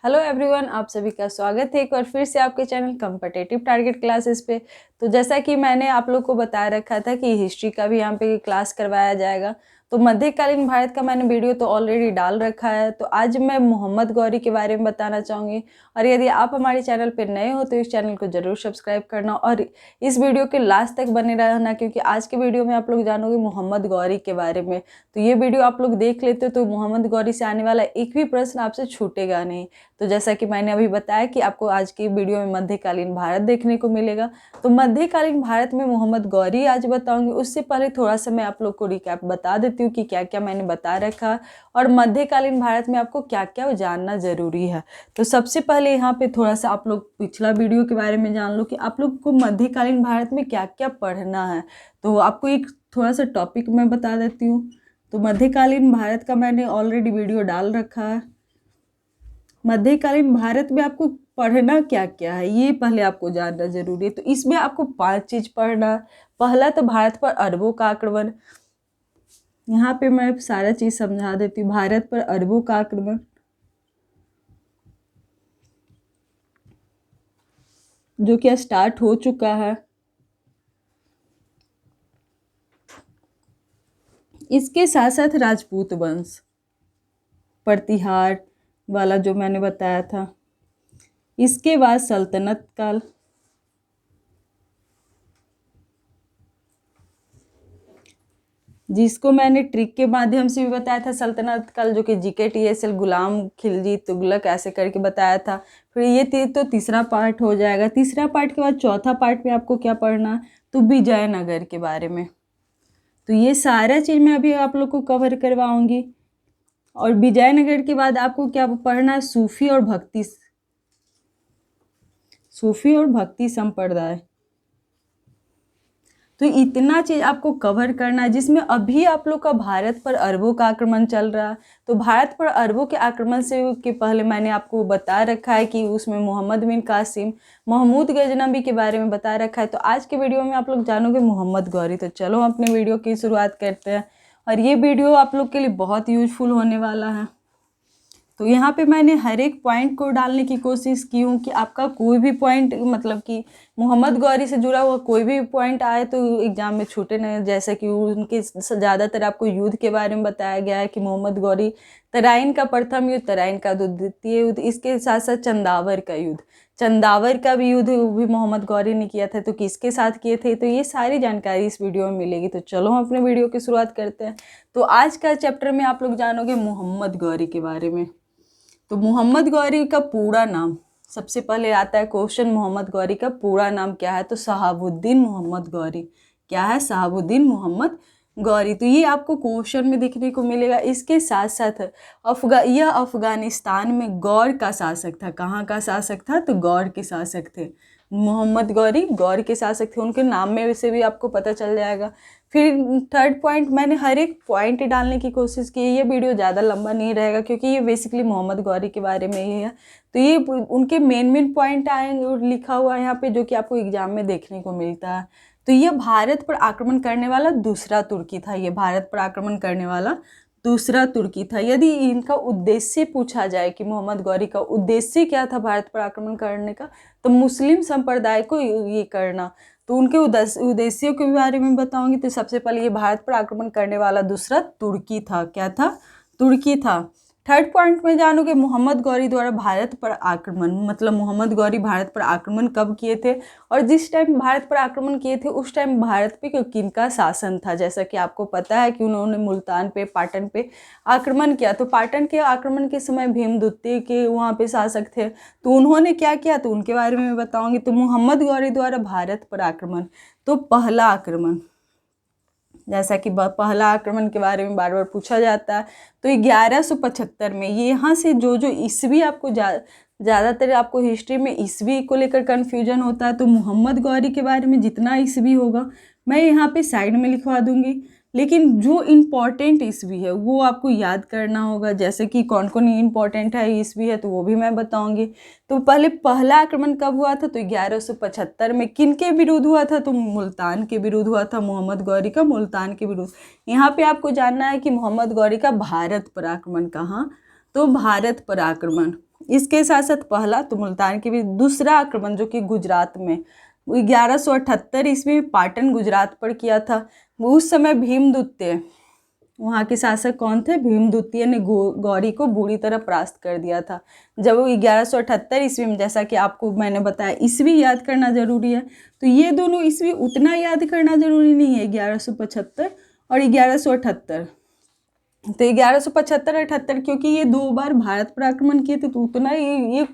Hello everyone, आप सभी का स्वागत है एक बार फिर से आपके चैनल कॉम्पिटिटिव टारगेट क्लासेस पे। तो जैसा कि मैंने आप लोग को बता रखा था कि हिस्ट्री का भी यहाँ पे क्लास करवाया जाएगा, तो मध्यकालीन भारत का मैंने वीडियो तो ऑलरेडी डाल रखा है। तो आज मैं मोहम्मद गौरी के बारे में बताना चाहूँगी। और यदि आप हमारे चैनल पर नए हो तो इस चैनल को ज़रूर सब्सक्राइब करना और इस वीडियो के लास्ट तक बने रहना, क्योंकि आज के वीडियो में आप लोग जानोगे मोहम्मद गौरी के बारे में। तो ये वीडियो आप लोग देख लेते हो तो मोहम्मद गौरी से आने वाला एक भी प्रश्न आपसे छूटेगा नहीं। तो जैसा कि मैंने अभी बताया कि आपको आज की वीडियो में मध्यकालीन भारत देखने को मिलेगा। तो मध्यकालीन भारत में मोहम्मद गौरी आज बताऊंगी। उससे पहले थोड़ा सा मैं आप लोग को रिकैप बता देती हूँ कि क्या क्या मैंने बता रखा और मध्यकालीन भारत में आपको क्या क्या जानना जरूरी है। तो सबसे पहले यहाँ पे थोड़ा सा आप लोग पिछला वीडियो के बारे में जान लो कि आप लोग को मध्यकालीन भारत में क्या क्या पढ़ना है। तो आपको एक थोड़ा सा टॉपिक मैं बता देती हूँ। तो मध्यकालीन भारत का मैंने ऑलरेडी वीडियो डाल रखा है। मध्यकालीन भारत में आपको पढ़ना क्या क्या है ये पहले आपको जानना जरूरी है। तो इसमें आपको 5 चीज पढ़ना। पहला तो भारत पर अरबों का आक्रमण। यहाँ पे मैं सारा चीज समझा देती हूँ। भारत पर अरबों का आक्रमण जो कि स्टार्ट हो चुका है। इसके साथ साथ राजपूत वंश प्रतिहार वाला जो मैंने बताया था। इसके बाद सल्तनत काल, जिसको मैंने ट्रिक के माध्यम से भी बताया था सल्तनत काल, जो कि GK TSL गुलाम खिलजी तुगलक ऐसे करके बताया था। फिर ये तो तीसरा पार्ट हो जाएगा। तीसरा पार्ट के बाद चौथा पार्ट में आपको क्या पढ़ना, तो विजयनगर के बारे में। तो ये सारा चीज़ मैं अभी आप लोग को कवर करवाऊंगी। और विजयनगर के बाद आपको क्या पढ़ना है, सूफी और भक्ति संप्रदाय। तो इतना चीज आपको कवर करना है, जिसमें अभी आप लोग का भारत पर अरबों का आक्रमण चल रहा है। तो भारत पर अरबों के आक्रमण से के पहले मैंने आपको बता रखा है कि उसमें मोहम्मद बिन कासिम, महमूद गजनबी के बारे में बता रखा है। तो आज के वीडियो में आप लोग जानोगे मोहम्मद गौरी। तो चलो हम अपने वीडियो की शुरुआत करते हैं। और ये वीडियो आप लोग के लिए बहुत यूजफुल होने वाला है। तो यहाँ पे मैंने हर एक पॉइंट को डालने की कोशिश की हूँ कि आपका कोई भी पॉइंट, मतलब कि मोहम्मद गौरी से जुड़ा हुआ कोई भी पॉइंट आए तो एग्जाम में छूटे नहीं। जैसे कि उनके ज़्यादातर आपको युद्ध के बारे में बताया गया है कि मोहम्मद गौरी तराइन का प्रथम युद्ध, तराइन का द्वितीय युद्ध, इसके साथ साथ चंदावर का युद्ध, चंदावर का भी युद्ध भी मोहम्मद गौरी ने किया था। तो किसके साथ किए थे, तो ये सारी जानकारी इस वीडियो में मिलेगी। तो चलो हम अपने वीडियो की शुरुआत करते हैं। तो आज का चैप्टर में आप लोग जानोगे मोहम्मद गौरी के बारे में। तो मोहम्मद गौरी का पूरा नाम, सबसे पहले आता है क्वेश्चन, मोहम्मद गौरी का पूरा नाम क्या है, तो शहाबुद्दीन मोहम्मद गौरी। क्या है, शहाबुद्दीन मोहम्मद गौरी। तो ये आपको क्वेश्चन में देखने को मिलेगा। इसके साथ साथ यह अफगानिस्तान में गौर का शासक था। कहाँ का शासक था, तो गौर के शासक थे। मोहम्मद गौरी गौर के शासक थे। उनके नाम में से भी आपको पता चल जाएगा। फिर थर्ड पॉइंट, मैंने हर एक पॉइंट डालने की कोशिश की। ये वीडियो ज़्यादा लंबा नहीं रहेगा क्योंकि ये बेसिकली मोहम्मद गौरी के बारे में ही है। तो ये उनके मेन पॉइंट आएंगे और लिखा हुआ है यहाँ पे, जो कि आपको एग्जाम में देखने को मिलता है। तो ये भारत पर आक्रमण करने वाला दूसरा तुर्की था। ये भारत पर आक्रमण करने वाला दूसरा तुर्की था। यदि इनका उद्देश्य पूछा जाए कि मोहम्मद गौरी का उद्देश्य क्या था भारत पर आक्रमण करने का, तो मुस्लिम संप्रदाय को ये करना। तो उनके उद्देश्यों के बारे में बताऊंगी। तो सबसे पहले ये भारत पर आक्रमण करने वाला दूसरा तुर्की था। क्या था, तुर्की था। थर्ड पॉइंट में जानोगे मोहम्मद गौरी द्वारा भारत पर आक्रमण, मतलब मोहम्मद गौरी भारत पर आक्रमण कब किए थे और जिस टाइम भारत पर आक्रमण किए थे उस टाइम भारत पे किनका शासन था। जैसा कि आपको पता है कि उन्होंने मुल्तान पे, पाटन पे आक्रमण किया। तो पाटन के आक्रमण के समय भीमद्वितीय के वहाँ पे शासक थे। तो उन्होंने क्या किया, तो उनके बारे में मैं बताऊंगी। तो मोहम्मद गौरी द्वारा भारत पर आक्रमण, तो पहला आक्रमण, जैसा कि पहला आक्रमण के बारे में बार बार पूछा जाता है। तो 1175 में, ये यहाँ से जो ईस्वी आपको ज़्यादातर आपको हिस्ट्री में ईस्वी को लेकर कन्फ्यूजन होता है। तो मोहम्मद गौरी के बारे में जितना ईस्वी होगा मैं यहाँ पे साइड में लिखवा दूंगी, लेकिन जो इम्पॉर्टेंट ईस्वी है वो आपको याद करना होगा। जैसे कि कौन कौन इम्पॉर्टेंट है ईस्वी है तो वो भी मैं बताऊंगी। तो पहले पहला आक्रमण कब हुआ था, तो 1175 में। किन के विरुद्ध हुआ था, तो मुल्तान के विरुद्ध हुआ था। मोहम्मद गौरी का मुल्तान के विरुद्ध। यहाँ पे आपको जानना है कि मोहम्मद गौरी का भारत पर आक्रमण कहाँ, तो भारत पर आक्रमण इसके साथ साथ पहला तो मुल्तान के भी, दूसरा आक्रमण जो कि गुजरात में 1178 ईस्वी में पाटन गुजरात पर किया था। उस समय भीमदूत्य, वहाँ के शासक कौन थे? भीमदूतीय ने गौरी को बुरी तरह परास्त कर दिया था। जब वो 1178 ईस्वी में, जैसा कि आपको मैंने बताया ईस्वी याद करना जरूरी है, तो ये दोनों ईस्वी उतना याद करना जरूरी नहीं है, 1175 और 1178। तो 1175-78, क्योंकि ये 2 बार भारत पर आक्रमण किए थे, तो उतना ये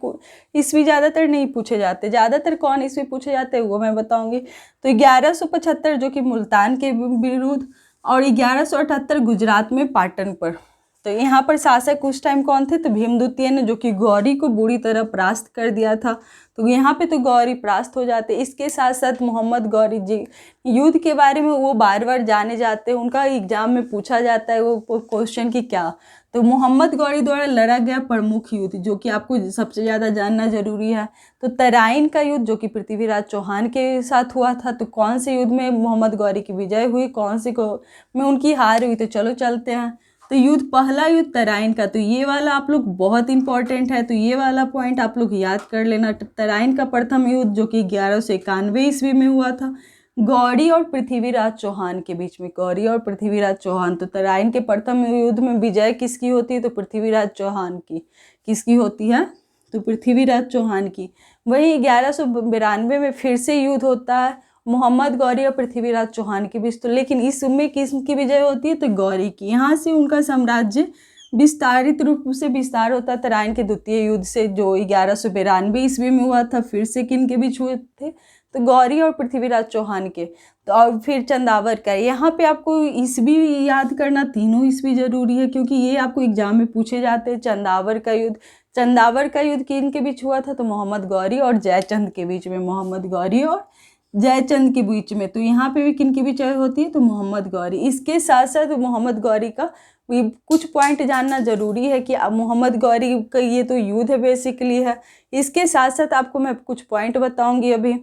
ईस्वी ज़्यादातर नहीं पूछे जाते। ज़्यादातर कौन ईस्वी पूछे जाते हैं वो मैं बताऊंगी। तो 1175 जो कि मुल्तान के विरुद्ध, और 1178 गुजरात में पाटन पर। तो यहाँ पर शासक उस टाइम कौन थे? तो भीमदूतीय ने, जो कि गौरी को बुरी तरह परास्त कर दिया था। तो यहाँ पे तो गौरी परास्त हो जाते। इसके साथ साथ मोहम्मद गौरी जी युद्ध के बारे में वो बार बार जाने जाते हैं, उनका एग्जाम में पूछा जाता है वो क्वेश्चन कि क्या। तो मोहम्मद गौरी द्वारा लड़ा गया प्रमुख युद्ध, जो कि आपको सबसे ज़्यादा जानना जरूरी है, तो तराइन का युद्ध, जो कि पृथ्वीराज चौहान के साथ हुआ था। तो कौन से युद्ध में मोहम्मद गौरी की विजय हुई, कौन से को में उनकी हार हुई? तो चलो चलते हैं। तो युद्ध, पहला युद्ध तराइन का, तो ये वाला आप लोग बहुत इंपॉर्टेंट है, तो ये वाला पॉइंट आप लोग याद कर लेना। तराइन का प्रथम युद्ध जो कि 1191 ईस्वी में हुआ था, गौरी और पृथ्वीराज चौहान के बीच में। गौरी और पृथ्वीराज चौहान, तो तराइन के प्रथम युद्ध में विजय किसकी होती है? तो पृथ्वीराज चौहान की। किसकी होती है? तो पृथ्वीराज चौहान की। वही 1192 में फिर से युद्ध होता है मोहम्मद गौरी और पृथ्वीराज चौहान के बीच। तो लेकिन इसमें किसकी विजय होती है? तो गौरी की। यहाँ से उनका साम्राज्य विस्तारित रूप से विस्तार होता है तराइन के द्वितीय युद्ध से, जो 1192 ईस्वी में हुआ था। फिर से किन के बीच हुए थे? तो गौरी और पृथ्वीराज चौहान के। तो और फिर चंदावर का। यहाँ पे आपको ईस्वी याद करना, तीनों ईस्वी जरूरी है, क्योंकि ये आपको एग्जाम में पूछे जाते हैं। चंदावर का युद्ध, चंदावर का युद्ध किन के बीच हुआ था? तो मोहम्मद गौरी और जयचंद के बीच में। मोहम्मद गौरी और जयचंद के बीच में। तो यहाँ पे भी किन की विजय होती है? तो मोहम्मद गौरी। इसके साथ साथ मोहम्मद गौरी का कुछ पॉइंट जानना जरूरी है कि मोहम्मद गौरी का ये तो युद्ध है बेसिकली है। इसके साथ साथ आपको मैं कुछ पॉइंट बताऊंगी अभी।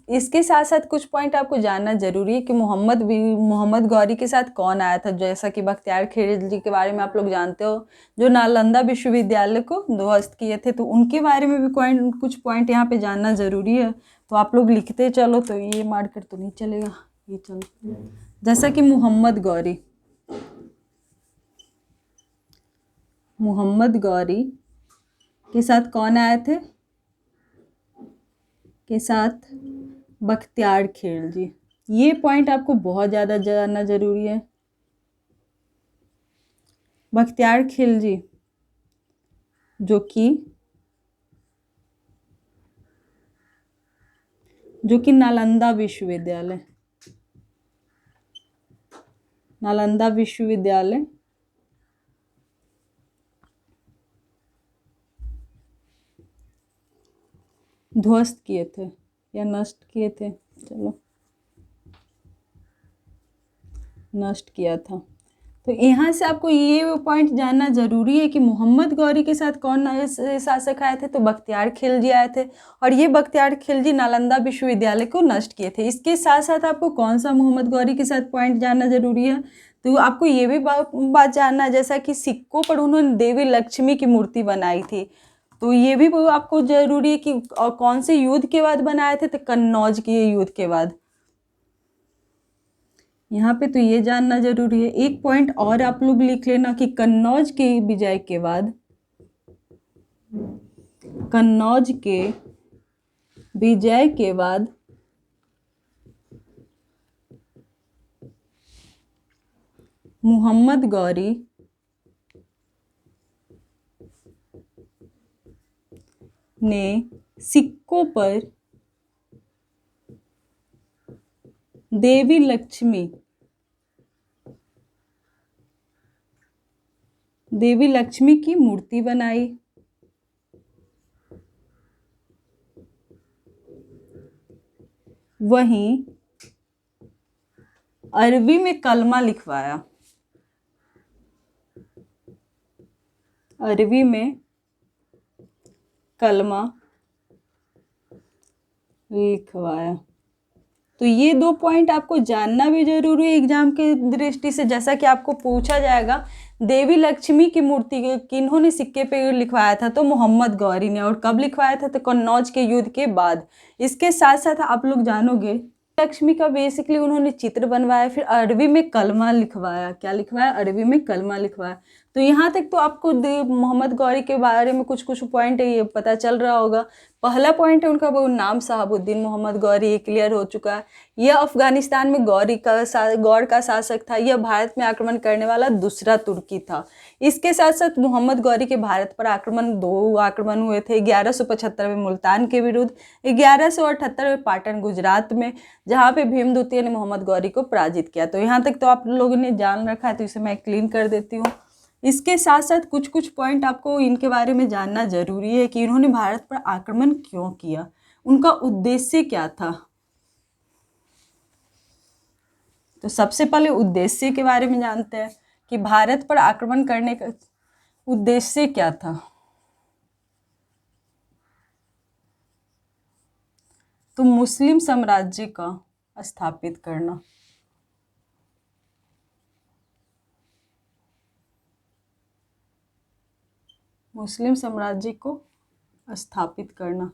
इसके साथ साथ कुछ पॉइंट आपको जानना जरूरी है कि मोहम्मद गौरी के साथ कौन आया था। जैसा कि बख्तियार खिलजी के बारे में आप लोग जानते हो, जो नालंदा विश्वविद्यालय को ध्वस्त किए थे, तो उनके बारे में भी कुछ पॉइंट यहाँ पे जानना जरूरी है। तो आप लोग लिखते चलो, तो ये मार्कर तो नहीं चलेगा, ये चल। जैसा कि मोहम्मद गौरी के साथ कौन आए थे? के साथ बख्तियार खिलजी। ये पॉइंट आपको बहुत ज़्यादा जानना जरूरी है। बख्तियार खिलजी जो कि नालंदा विश्वविद्यालय ध्वस्त किए थे या नष्ट किए थे, चलो नष्ट किया था। तो यहाँ से आपको ये पॉइंट जानना जरूरी है कि मोहम्मद गौरी के साथ कौन शासक आए थे? तो बख्तियार खिलजी आए थे, और ये बख्तियार खिलजी नालंदा विश्वविद्यालय को नष्ट किए थे। इसके साथ साथ आपको कौन सा मोहम्मद गौरी के साथ पॉइंट जानना जरूरी है? तो आपको ये भी बात जानना है, जैसा कि सिक्कों पर उन्होंने देवी लक्ष्मी की मूर्ति बनाई थी। तो ये भी आपको जरूरी है कि कौन से युद्ध के बाद बनाए थे? तो कन्नौज के युद्ध के बाद। यहाँ पे तो ये जानना जरूरी है। एक पॉइंट और आप लोग लिख लेना कि कन्नौज के विजय के बाद, कन्नौज के विजय के बाद मोहम्मद गौरी ने सिक्कों पर देवी लक्ष्मी की मूर्ति बनाई। वहीं अरबी में कलमा लिखवाया। अरबी में कलमा लिखवाया। तो ये 2 पॉइंट आपको जानना भी जरूरी है एग्जाम के दृष्टि से। जैसा कि आपको पूछा जाएगा देवी लक्ष्मी की मूर्ति किन्होंने सिक्के पे लिखवाया था, तो मोहम्मद गौरी ने। और कब लिखवाया था, तो कन्नौज के युद्ध के बाद। इसके साथ साथ आप लोग जानोगे लक्ष्मी का बेसिकली उन्होंने चित्र बनवाया, फिर अरबी में कलमा लिखवाया। क्या लिखवाया, अरबी में कलमा लिखवाया। तो यहाँ तक तो आपको मोहम्मद गौरी के बारे में कुछ कुछ पॉइंट ये पता चल रहा होगा। पहला पॉइंट है उनका वो नाम शहाबुद्दीन मोहम्मद गौरी, ये क्लियर हो चुका है। यह अफगानिस्तान में गौर का शासक था। यह भारत में आक्रमण करने वाला दूसरा तुर्की था। इसके साथ साथ मोहम्मद गौरी के भारत पर दो आक्रमण हुए थे। 1175 में मुल्तान के विरुद्ध, 1178 में पाटन गुजरात में, जहाँ पे भीम द्वितीय ने मोहम्मद गौरी को पराजित किया। तो यहाँ तक तो आप लोगों ने जान रखा है, तो इसे मैं क्लीन कर देती हूँ। इसके साथ साथ कुछ कुछ पॉइंट आपको इनके बारे में जानना जरूरी है कि इन्होंने भारत पर आक्रमण क्यों किया, उनका उद्देश्य क्या था। तो सबसे पहले उद्देश्य के बारे में जानते हैं कि भारत पर आक्रमण करने का उद्देश्य क्या था। तो मुस्लिम साम्राज्य का स्थापित करना। मुस्लिम साम्राज्य को स्थापित करना।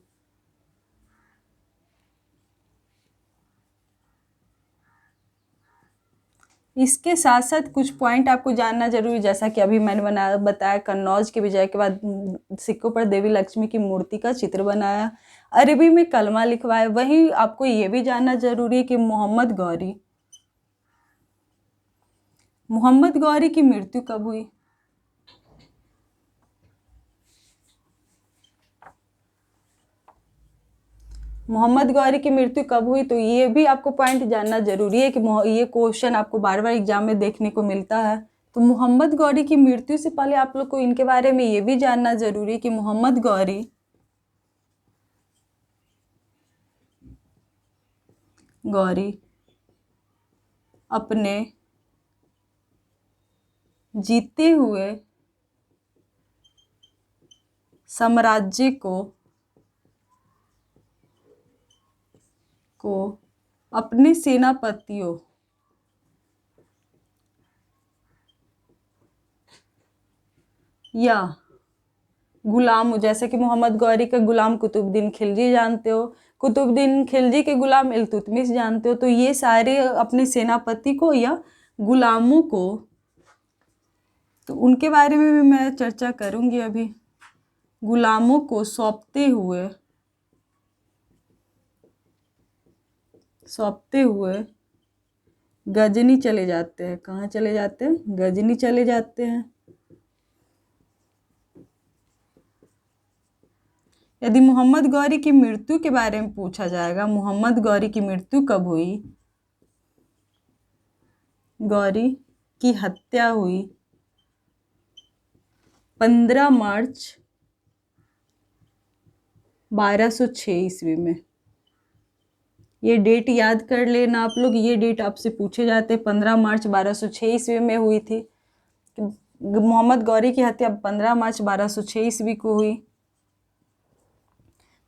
इसके साथ साथ कुछ पॉइंट आपको जानना जरूरी, जैसा कि अभी मैंने बताया कन्नौज की विजय के बाद सिक्कों पर देवी लक्ष्मी की मूर्ति का चित्र बनाया, अरबी में कलमा लिखवाया। वहीं आपको ये भी जानना जरूरी है कि मोहम्मद गौरी की मृत्यु कब हुई। मोहम्मद गौरी की मृत्यु कब हुई, तो ये भी आपको पॉइंट जानना जरूरी है कि ये क्वेश्चन आपको बार बार एग्जाम में देखने को मिलता है। तो मोहम्मद गौरी की मृत्यु से पहले आप लोग को इनके बारे में ये भी जानना जरूरी है कि मोहम्मद गौरी अपने जीते हुए साम्राज्य को अपने सेनापतियों या गुलाम, जैसे कि मोहम्मद गौरी का गुलाम कुतुबुद्दीन खिलजी जानते हो, कुतुबुद्दीन खिलजी के गुलाम इल्तुतमिश जानते हो। तो ये सारे अपने सेनापति को या गुलामों को, तो उनके बारे में भी मैं चर्चा करूंगी अभी। गुलामों को सौंपते हुए गजनी चले जाते हैं। कहाँ चले जाते हैं, गजनी चले जाते हैं। यदि मोहम्मद गौरी की मृत्यु के बारे में पूछा जाएगा, मोहम्मद गौरी की मृत्यु कब हुई। गौरी की हत्या हुई 15 मार्च 1206 ईस्वी में। ये डेट याद कर लेना आप लोग, ये डेट आपसे पूछे जाते हैं। 15 मार्च 1206 ईस्वी में हुई थी। मोहम्मद गौरी की हत्या 15 मार्च 1206 ईस्वी को हुई।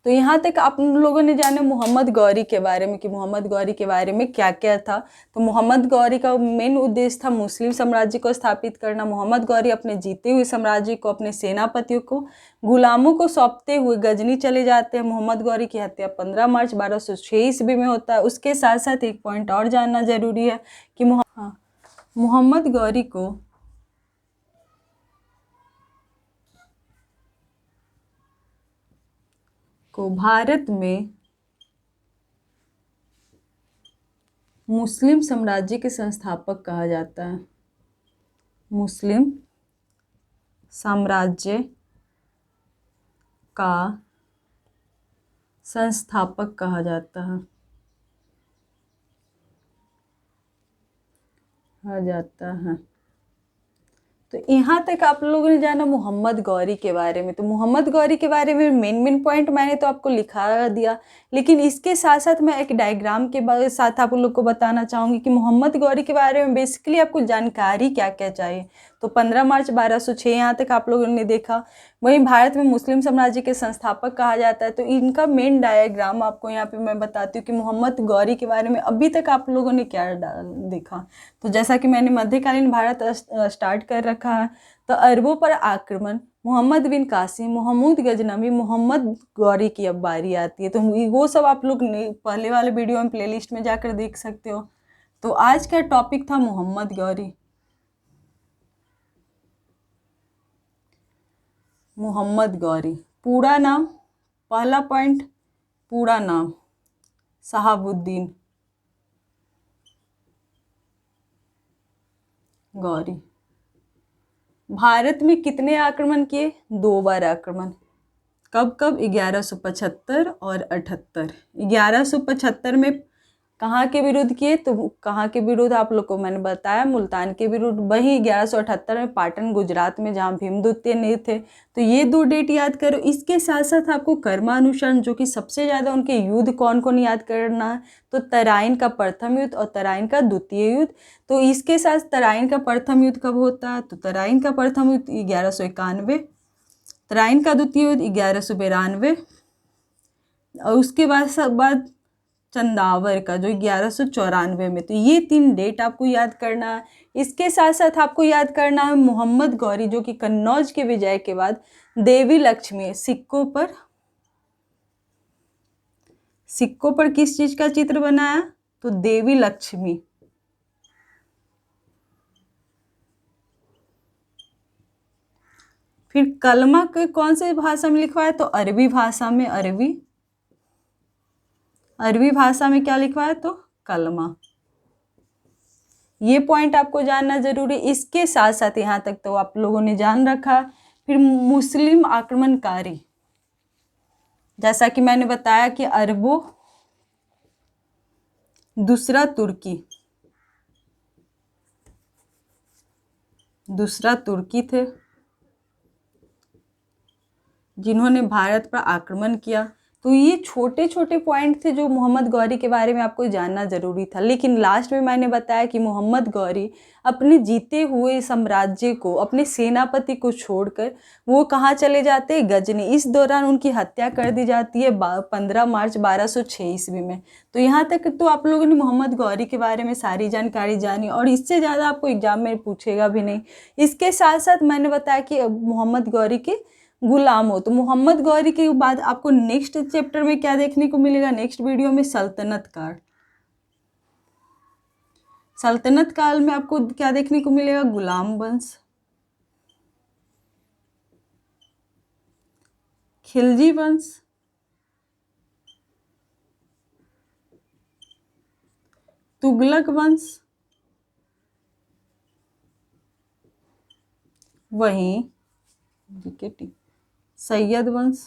तो यहाँ तक आप लोगों ने जाने मोहम्मद गौरी के बारे में कि मोहम्मद गौरी के बारे में क्या क्या था। तो मोहम्मद गौरी का मेन उद्देश्य था मुस्लिम साम्राज्य को स्थापित करना। मोहम्मद गौरी अपने जीते हुए साम्राज्य को अपने सेनापतियों को गुलामों को सौंपते हुए गजनी चले जाते हैं। मोहम्मद गौरी की हत्या 15 मार्च 1206 ईस्वी में होता है। उसके साथ साथ एक पॉइंट और जानना जरूरी है कि मोहम्मद गौरी को भारत में मुस्लिम साम्राज्य के संस्थापक कहा जाता है। मुस्लिम साम्राज्य का संस्थापक कहा जाता है। तो यहाँ तक आप लोगों ने जाना मोहम्मद गौरी के बारे में। तो मोहम्मद गौरी के बारे में मेन पॉइंट मैंने तो आपको लिखा दिया, लेकिन इसके साथ साथ मैं एक डायग्राम के साथ आप लोग को बताना चाहूँगी कि मोहम्मद गौरी के बारे में बेसिकली आपको जानकारी क्या क्या चाहिए। तो 15 मार्च 1206 यहाँ तक आप लोगों ने देखा। वहीं भारत में मुस्लिम साम्राज्य के संस्थापक कहा जाता है। तो इनका मेन डायग्राम आपको यहाँ पे मैं बताती हूँ कि मोहम्मद गौरी के बारे में अभी तक आप लोगों ने क्या देखा। तो जैसा कि मैंने मध्यकालीन भारत स्टार्ट कर रखा है, तो अरबों पर आक्रमण, मोहम्मद बिन कासिम, महमूद गजनवी, मोहम्मद गौरी की अब बारी आती है। तो वो सब आप लोग पहले वाले वीडियो में प्लेलिस्ट में जाकर देख सकते हो। तो आज का टॉपिक था मोहम्मद गौरी। मोहम्मद गौरी पूरा नाम, पहला पॉइंट, पूरा नाम शहाबुद्दीन गौरी। भारत में कितने आक्रमण किए? 2 बार आक्रमण। कब कब? 1175 और 78। 1175 में कहाँ के विरुद्ध किए? तो कहाँ के विरुद्ध आप लोग को मैंने बताया, मुल्तान के विरुद्ध। वही 1178 में पाटन गुजरात में, जहाँ भीमद्वितीय नहीं थे। तो ये 2 डेट याद करो। इसके साथ साथ आपको कर्मानुसार जो कि सबसे ज़्यादा उनके युद्ध कौन कौन याद करना है, तो तराइन का प्रथम युद्ध और तराइन का द्वितीय युद्ध। तो इसके साथ तराइन का प्रथम युद्ध कब होता है? तो तराइन का प्रथम युद्ध 1191, तराइन का द्वितीय युद्ध 1192 और उसके बाद चंदावर का जो 1194 में। तो ये 3 डेट आपको याद करना है। इसके साथ साथ आपको याद करना है मोहम्मद गौरी जो कि कन्नौज के विजय के बाद देवी लक्ष्मी सिक्कों पर किस चीज का चित्र बनाया? तो देवी लक्ष्मी। फिर कलमा के कौन से भाषा में लिखवाया? तो अरबी भाषा में। अरबी भाषा में क्या लिखवा है? तो कलमा। ये पॉइंट आपको जानना जरूरी। इसके साथ साथ यहाँ तक तो आप लोगों ने जान रखा। फिर मुस्लिम आक्रमणकारी, जैसा कि मैंने बताया कि अरबों, दूसरा तुर्की थे जिन्होंने भारत पर आक्रमण किया। तो ये छोटे छोटे पॉइंट थे जो मोहम्मद गौरी के बारे में आपको जानना जरूरी था। लेकिन लास्ट में मैंने बताया कि मोहम्मद गौरी अपने जीते हुए साम्राज्य को, अपने सेनापति को छोड़कर वो कहाँ चले जाते हैं? गजनी। इस दौरान उनकी हत्या कर दी जाती है 15 मार्च 1206 ईस्वी में। तो यहाँ तक तो आप लोगों ने मोहम्मद गौरी के बारे में सारी जानकारी जानी और इससे ज़्यादा आपको एग्जाम में पूछेगा भी नहीं। इसके साथ साथ मैंने बताया कि मोहम्मद गौरी के गुलाम हो। तो मोहम्मद गौरी के बाद आपको नेक्स्ट चैप्टर में क्या देखने को मिलेगा? नेक्स्ट वीडियो में सल्तनत काल। सल्तनत काल में आपको क्या देखने को मिलेगा? गुलाम वंश, खिलजी वंश, तुगलक वंश, वहीं सैयद वंश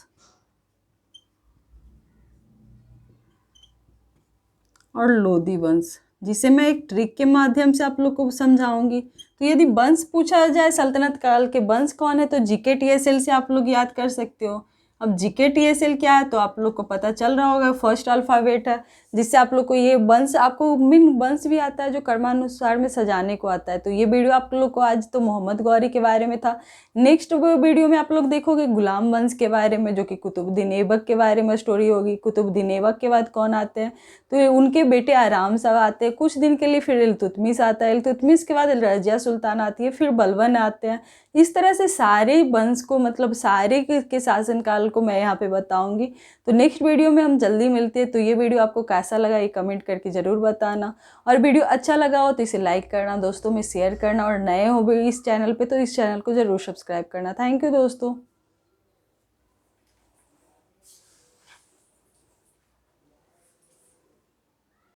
और लोदी वंश, जिसे मैं एक ट्रिक के माध्यम से आप लोग को समझाऊंगी। तो यदि वंश पूछा जाए सल्तनत काल के वंश कौन है, तो जीके टीएसएल से आप लोग याद कर सकते हो। अब जीके टीएसएल क्या है तो आप लोग को पता चल रहा होगा, फर्स्ट अल्फ़ाबेट है, जिससे आप लोग को ये वंश, आपको मीन वंश भी आता है जो कर्मानुसार में सजाने को आता है। तो ये वीडियो आप लोग को आज तो मोहम्मद गौरी के बारे में था। नेक्स्ट वीडियो में आप लोग देखोगे गुलाम वंश के बारे में, जो कि कुतुबुद्दीन ऐबक के बारे में स्टोरी होगी। कुतुबुद्दीन ऐबक के बाद कौन आते हैं? तो उनके बेटे आराम शाह आते हैं कुछ दिन के लिए। फिर इल्तुतमिश आता है, इल्तुतमिश के बाद रजिया सुल्तान आती है, फिर बलबन आते हैं। इस तरह से सारे वंश को, मतलब सारे के शासनकाल को मैं यहाँ पे बताऊंगी। तो नेक्स्ट वीडियो में हम जल्दी मिलते हैं। तो ये वीडियो आपको कैसा लगा ये कमेंट करके ज़रूर बताना, और वीडियो अच्छा लगा हो तो इसे लाइक करना, दोस्तों में शेयर करना, और नए हो भी इस चैनल पे तो इस चैनल को ज़रूर सब्सक्राइब करना। थैंक यू दोस्तों।